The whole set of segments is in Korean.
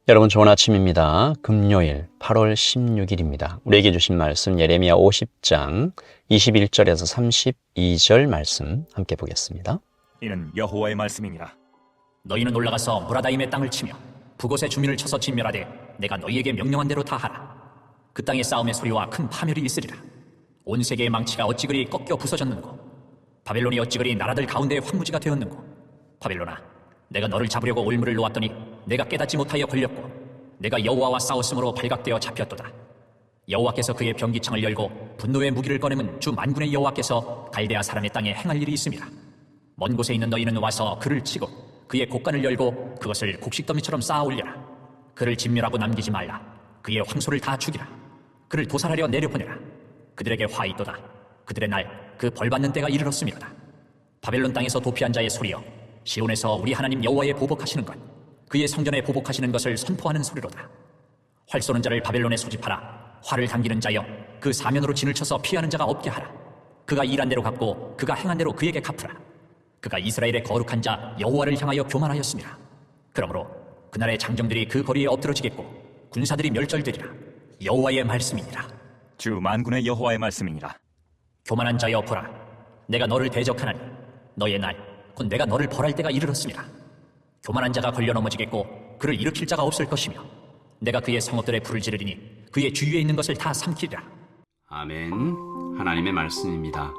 여러분 좋은 아침입니다. 금요일 8월 16일입니다. 우리에게 주신 말씀 예레미야 50장 21절에서 32절 말씀 함께 보겠습니다. 이는 여호와의 말씀이니라. 너희는 올라가서 무라다임의 땅을 치며 북곳의 주민을 쳐서 진멸하되 내가 너희에게 명령한 대로 다 하라. 그 땅의 싸움의 소리와 큰 파멸이 있으리라. 온 세계의 망치가 어찌 그리 꺾여 부서졌는고, 바벨론이 어찌 그리 나라들 가운데의 황무지가 되었는고. 바벨론아, 내가 너를 잡으려고 올무를 놓았더니 내가 깨닫지 못하여 걸렸고, 내가 여호와와 싸웠으므로 발각되어 잡혔도다. 여호와께서 그의 병기창을 열고 분노의 무기를 꺼내면 주 만군의 여호와께서 갈대아 사람의 땅에 행할 일이 있습니다. 먼 곳에 있는 너희는 와서 그를 치고 그의 곡간을 열고 그것을 곡식더미처럼 쌓아 올려라. 그를 진멸하고 남기지 말라. 그의 황소를 다 죽이라. 그를 도살하려 내려보내라. 그들에게 화 있도다. 그들의 날 그 벌받는 때가 이르렀음이로다. 바벨론 땅에서 도피한 자의 소리여, 시온에서 우리 하나님 여호와의 보복하시는 것, 그의 성전에 보복하시는 것을 선포하는 소리로다. 활 쏘는 자를 바벨론에 소집하라. 활을 당기는 자여, 그 사면으로 진을 쳐서 피하는 자가 없게 하라. 그가 일한 대로 갚고 그가 행한 대로 그에게 갚으라. 그가 이스라엘의 거룩한 자 여호와를 향하여 교만하였습니다. 그러므로 그날의 장정들이 그 거리에 엎드러지겠고 군사들이 멸절되리라. 여호와의 말씀이니라. 주 만군의 여호와의 말씀이니라. 교만한 자여 보라, 내가 너를 대적하나니 너의 날 곧 내가 너를 벌할 때가 이르렀습니다. 교만한 자가 걸려 넘어지겠고 그를 일으킬 자가 없을 것이며, 내가 그의 성읍들에 불을 지르리니 그의 주위에 있는 것을 다 삼키리라. 아멘. 하나님의 말씀입니다.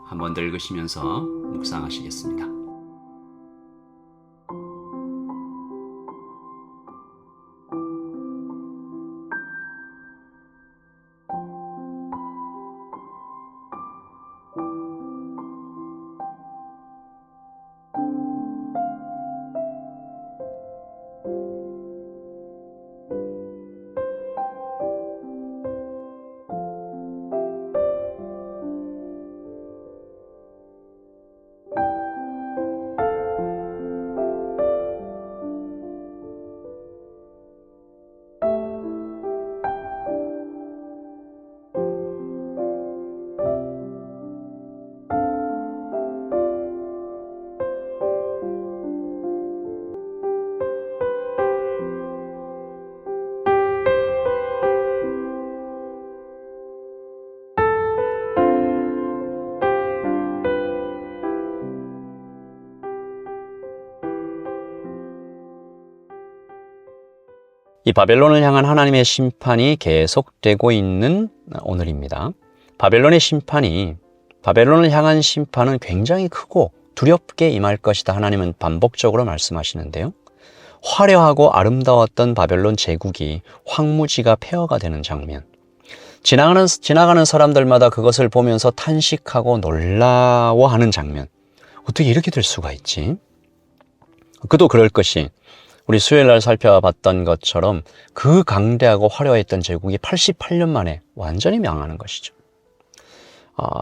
한 번 더 읽으시면서 묵상하시겠습니다. 이 바벨론을 향한 하나님의 심판이 계속되고 있는 오늘입니다. 바벨론의 심판이, 바벨론을 향한 심판은 굉장히 크고 두렵게 임할 것이다. 하나님은 반복적으로 말씀하시는데요. 화려하고 아름다웠던 바벨론 제국이 황무지가 폐허가 되는 장면. 지나가는 사람들마다 그것을 보면서 탄식하고 놀라워하는 장면. 어떻게 이렇게 될 수가 있지? 그도 그럴 것이, 우리 수요일 날 살펴봤던 것처럼 그 강대하고 화려했던 제국이 88년 만에 완전히 망하는 것이죠.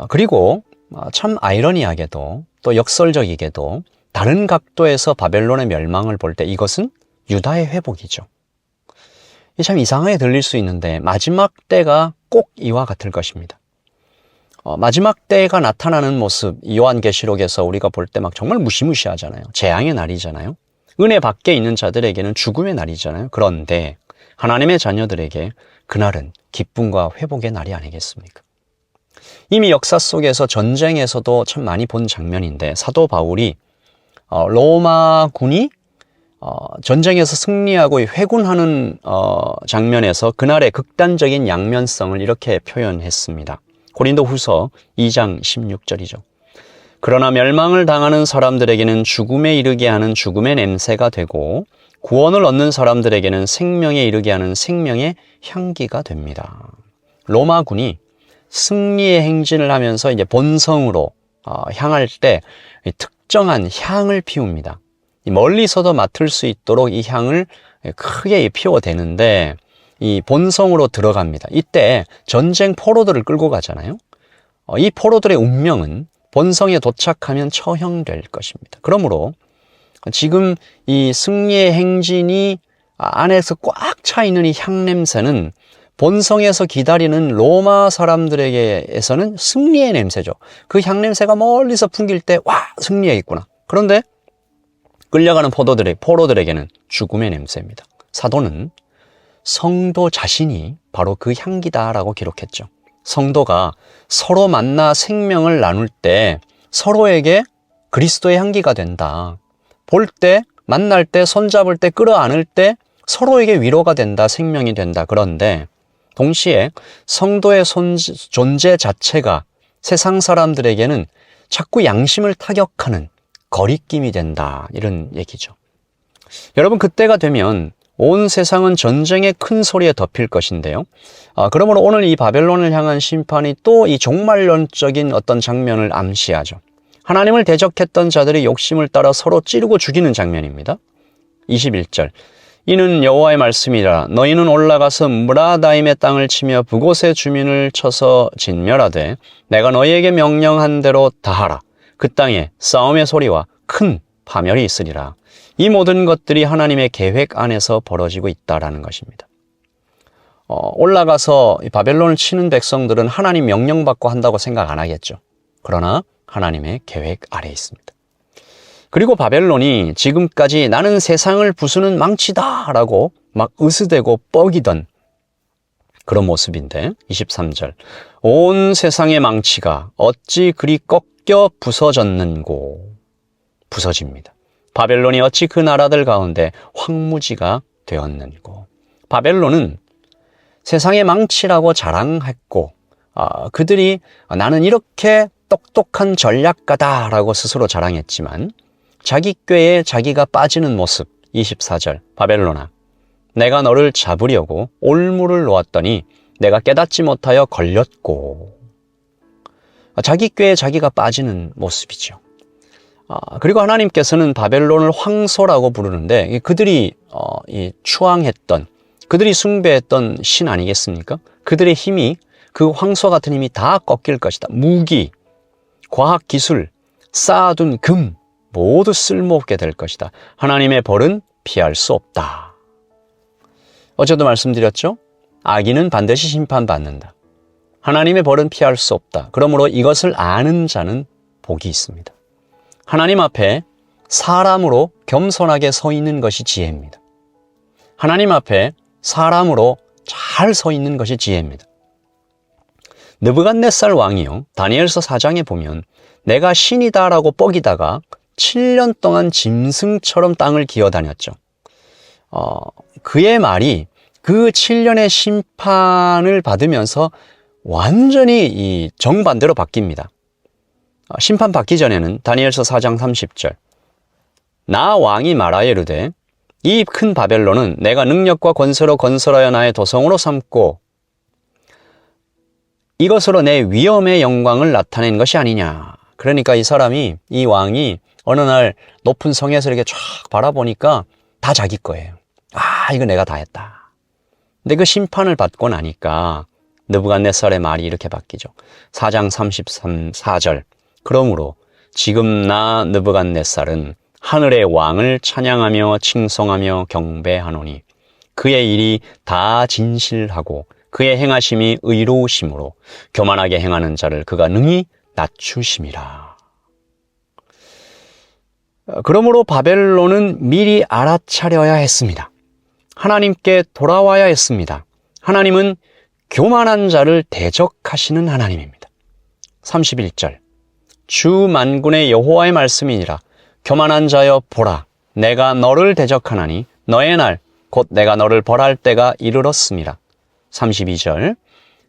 그리고 참 아이러니하게도 또 역설적이게도 다른 각도에서 바벨론의 멸망을 볼 때 이것은 유다의 회복이죠. 참 이상하게 들릴 수 있는데 마지막 때가 꼭 이와 같을 것입니다. 마지막 때가 나타나는 모습, 요한계시록에서 우리가 볼 때 막 정말 무시무시하잖아요. 재앙의 날이잖아요. 은혜 밖에 있는 자들에게는 죽음의 날이잖아요. 그런데 하나님의 자녀들에게 그날은 기쁨과 회복의 날이 아니겠습니까? 이미 역사 속에서 전쟁에서도 참 많이 본 장면인데, 사도 바울이 로마군이 전쟁에서 승리하고 회군하는 장면에서 그날의 극단적인 양면성을 이렇게 표현했습니다. 고린도후서 2장 16절이죠. 그러나 멸망을 당하는 사람들에게는 죽음에 이르게 하는 죽음의 냄새가 되고, 구원을 얻는 사람들에게는 생명에 이르게 하는 생명의 향기가 됩니다. 로마군이 승리의 행진을 하면서 이제 본성으로 향할 때 특정한 향을 피웁니다. 멀리서도 맡을 수 있도록 이 향을 크게 피워대는데 이 본성으로 들어갑니다. 이때 전쟁 포로들을 끌고 가잖아요. 이 포로들의 운명은 본성에 도착하면 처형될 것입니다. 그러므로 지금 이 승리의 행진이 안에서 꽉 차 있는 이 향냄새는 본성에서 기다리는 로마 사람들에게서는 승리의 냄새죠. 그 향냄새가 멀리서 풍길 때 와, 승리했구나. 그런데 끌려가는 포로들에게는 죽음의 냄새입니다. 사도는 성도 자신이 바로 그 향기다라고 기록했죠. 성도가 서로 만나 생명을 나눌 때 서로에게 그리스도의 향기가 된다. 볼 때, 만날 때, 손잡을 때, 끌어안을 때 서로에게 위로가 된다, 생명이 된다. 그런데 동시에 성도의 존재 자체가 세상 사람들에게는 자꾸 양심을 타격하는 거리낌이 된다. 이런 얘기죠. 여러분, 그때가 되면 온 세상은 전쟁의 큰 소리에 덮일 것인데요. 그러므로 오늘 이 바벨론을 향한 심판이 또 이 종말론적인 어떤 장면을 암시하죠. 하나님을 대적했던 자들이 욕심을 따라 서로 찌르고 죽이는 장면입니다. 21절. 이는 여호와의 말씀이라. 너희는 올라가서 므라다임의 땅을 치며 그곳의 주민을 쳐서 진멸하되 내가 너희에게 명령한 대로 다 하라. 그 땅에 싸움의 소리와 큰 파멸이 있으리라. 이 모든 것들이 하나님의 계획 안에서 벌어지고 있다라는 것입니다. 올라가서 바벨론을 치는 백성들은 하나님 명령받고 한다고 생각 안 하겠죠. 그러나 하나님의 계획 아래에 있습니다. 그리고 바벨론이 지금까지 나는 세상을 부수는 망치다라고 막 으스대고 뻐기던 그런 모습인데 23절. 온 세상의 망치가 어찌 그리 꺾여 부서졌는고. 부서집니다. 바벨론이 어찌 그 나라들 가운데 황무지가 되었는고. 바벨론은 세상의 망치라고 자랑했고 그들이 나는 이렇게 똑똑한 전략가다라고 스스로 자랑했지만 자기 꾀에 자기가 빠지는 모습. 24절. 바벨론아, 내가 너를 잡으려고 올무를 놓았더니 내가 깨닫지 못하여 걸렸고. 자기 꾀에 자기가 빠지는 모습이죠. 그리고 하나님께서는 바벨론을 황소라고 부르는데 그들이 추앙했던, 그들이 숭배했던 신 아니겠습니까? 그들의 힘이, 그 황소 같은 힘이 다 꺾일 것이다. 무기, 과학기술, 쌓아둔 금 모두 쓸모없게 될 것이다. 하나님의 벌은 피할 수 없다. 어제도 말씀드렸죠? 악인은 반드시 심판받는다. 하나님의 벌은 피할 수 없다. 그러므로 이것을 아는 자는 복이 있습니다. 하나님 앞에 사람으로 겸손하게 서 있는 것이 지혜입니다. 하나님 앞에 사람으로 잘 서 있는 것이 지혜입니다. 느부갓네살 왕이요, 다니엘서 4장에 보면 내가 신이다라고 뻐기다가 7년 동안 짐승처럼 땅을 기어다녔죠. 그의 말이 그 7년의 심판을 받으면서 완전히 이 정반대로 바뀝니다. 심판 받기 전에는 다니엘서 4장 30절. 나 왕이 말하여 이르되 이 큰 바벨론은 내가 능력과 권세로 건설하여 나의 도성으로 삼고 이것으로 내 위엄의 영광을 나타낸 것이 아니냐. 그러니까 이 사람이, 이 왕이 어느 날 높은 성에서 이렇게 쫙 바라보니까 다 자기 거예요. 이거 내가 다 했다. 근데 그 심판을 받고 나니까 느부갓네살의 말이 이렇게 바뀌죠. 4장 34절. 그러므로 지금 나 느부갓네살은 하늘의 왕을 찬양하며 칭송하며 경배하노니 그의 일이 다 진실하고 그의 행하심이 의로우심으로 교만하게 행하는 자를 그가 능히 낮추심이라. 그러므로 바벨론은 미리 알아차려야 했습니다. 하나님께 돌아와야 했습니다. 하나님은 교만한 자를 대적하시는 하나님입니다. 31절. 주 만군의 여호와의 말씀이니라. 교만한 자여 보라, 내가 너를 대적하나니 너의 날 곧 내가 너를 벌할 때가 이르렀음이라. 32절.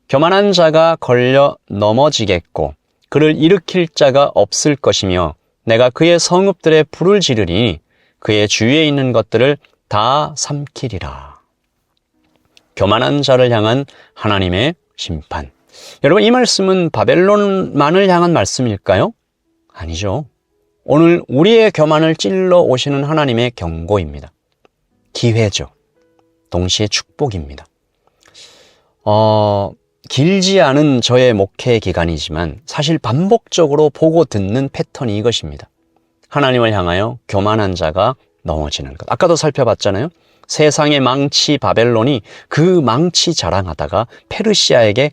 교만한 자가 걸려 넘어지겠고 그를 일으킬 자가 없을 것이며 내가 그의 성읍들에 불을 지르니 그의 주위에 있는 것들을 다 삼키리라. 교만한 자를 향한 하나님의 심판. 여러분, 이 말씀은 바벨론만을 향한 말씀일까요? 아니죠. 오늘 우리의 교만을 찔러 오시는 하나님의 경고입니다. 기회죠. 동시에 축복입니다. 길지 않은 저의 목회 기간이지만 사실 반복적으로 보고 듣는 패턴이 이것입니다. 하나님을 향하여 교만한 자가 넘어지는 것. 아까도 살펴봤잖아요. 세상의 망치 바벨론이 그 망치 자랑하다가 페르시아에게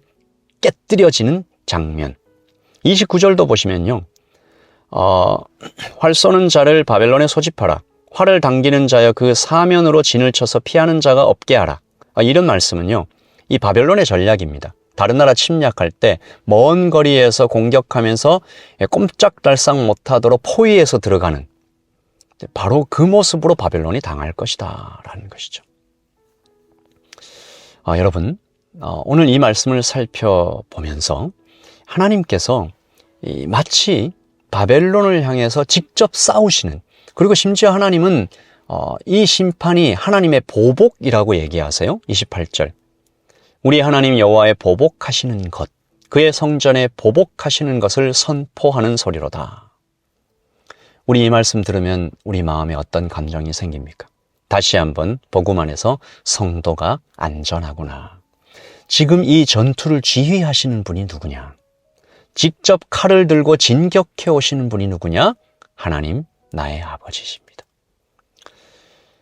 깨뜨려지는 장면. 29절도 보시면요. 활 쏘는 자를 바벨론에 소집하라. 활을 당기는 자여 그 사면으로 진을 쳐서 피하는 자가 없게 하라. 이런 말씀은요, 이 바벨론의 전략입니다. 다른 나라 침략할 때 먼 거리에서 공격하면서 꼼짝달싹 못하도록 포위해서 들어가는, 바로 그 모습으로 바벨론이 당할 것이다 라는 것이죠. 여러분, 오늘 이 말씀을 살펴보면서 하나님께서 마치 바벨론을 향해서 직접 싸우시는, 그리고 심지어 하나님은 이 심판이 하나님의 보복이라고 얘기하세요. 28절. 우리 하나님 여호와의 보복하시는 것, 그의 성전에 보복하시는 것을 선포하는 소리로다. 우리 이 말씀 들으면 우리 마음에 어떤 감정이 생깁니까? 다시 한번 복음 안에서 성도가 안전하구나. 지금 이 전투를 지휘하시는 분이 누구냐? 직접 칼을 들고 진격해 오시는 분이 누구냐? 하나님, 나의 아버지십니다.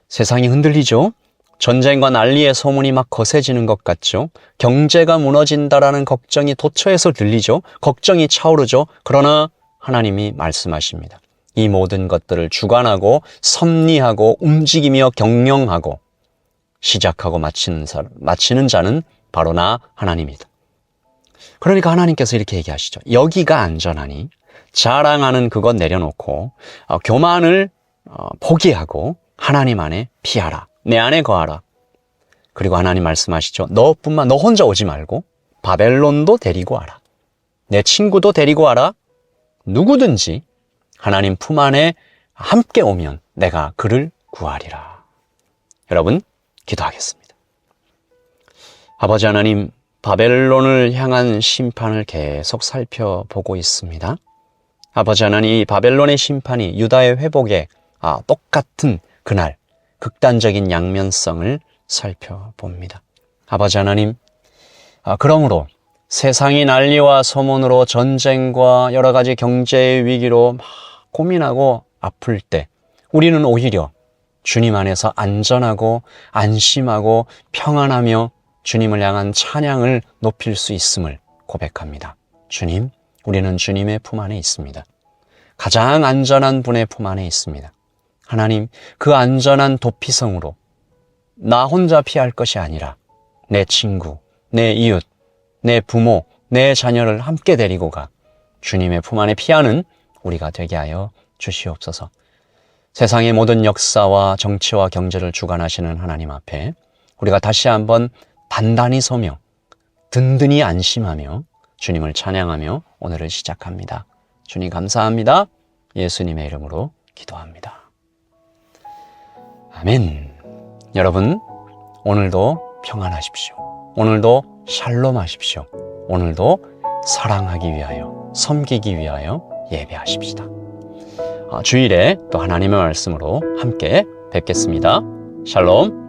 세상이 흔들리죠? 전쟁과 난리의 소문이 막 거세지는 것 같죠? 경제가 무너진다라는 걱정이 도처에서 들리죠? 걱정이 차오르죠? 그러나 하나님이 말씀하십니다. 이 모든 것들을 주관하고 섭리하고 움직이며 경영하고 시작하고 마치는 자는 바로 나 하나님이다. 그러니까 하나님께서 이렇게 얘기하시죠. 여기가 안전하니 자랑하는 그것 내려놓고 교만을 포기하고 하나님 안에 피하라. 내 안에 거하라. 그리고 하나님 말씀하시죠. 너 혼자 오지 말고 바벨론도 데리고 와라. 내 친구도 데리고 와라. 누구든지 하나님 품 안에 함께 오면 내가 그를 구하리라. 여러분, 기도하겠습니다. 아버지 하나님, 바벨론을 향한 심판을 계속 살펴보고 있습니다. 아버지 하나님, 이 바벨론의 심판이 유다의 회복에 똑같은 그날 극단적인 양면성을 살펴봅니다. 아버지 하나님, 그러므로 세상이 난리와 소문으로 전쟁과 여러 가지 경제의 위기로 막 고민하고 아플 때 우리는 오히려 주님 안에서 안전하고 안심하고 평안하며 주님을 향한 찬양을 높일 수 있음을 고백합니다. 주님, 우리는 주님의 품 안에 있습니다. 가장 안전한 분의 품 안에 있습니다. 하나님, 그 안전한 도피성으로 나 혼자 피할 것이 아니라 내 친구, 내 이웃, 내 부모, 내 자녀를 함께 데리고 가 주님의 품 안에 피하는 우리가 되게 하여 주시옵소서. 세상의 모든 역사와 정치와 경제를 주관하시는 하나님 앞에 우리가 다시 한번 단단히 서며 든든히 안심하며 주님을 찬양하며 오늘을 시작합니다. 주님 감사합니다. 예수님의 이름으로 기도합니다. 아멘. 여러분, 오늘도 평안하십시오. 오늘도 샬롬하십시오. 오늘도 사랑하기 위하여, 섬기기 위하여 예배하십시다. 주일에 또 하나님의 말씀으로 함께 뵙겠습니다. 샬롬.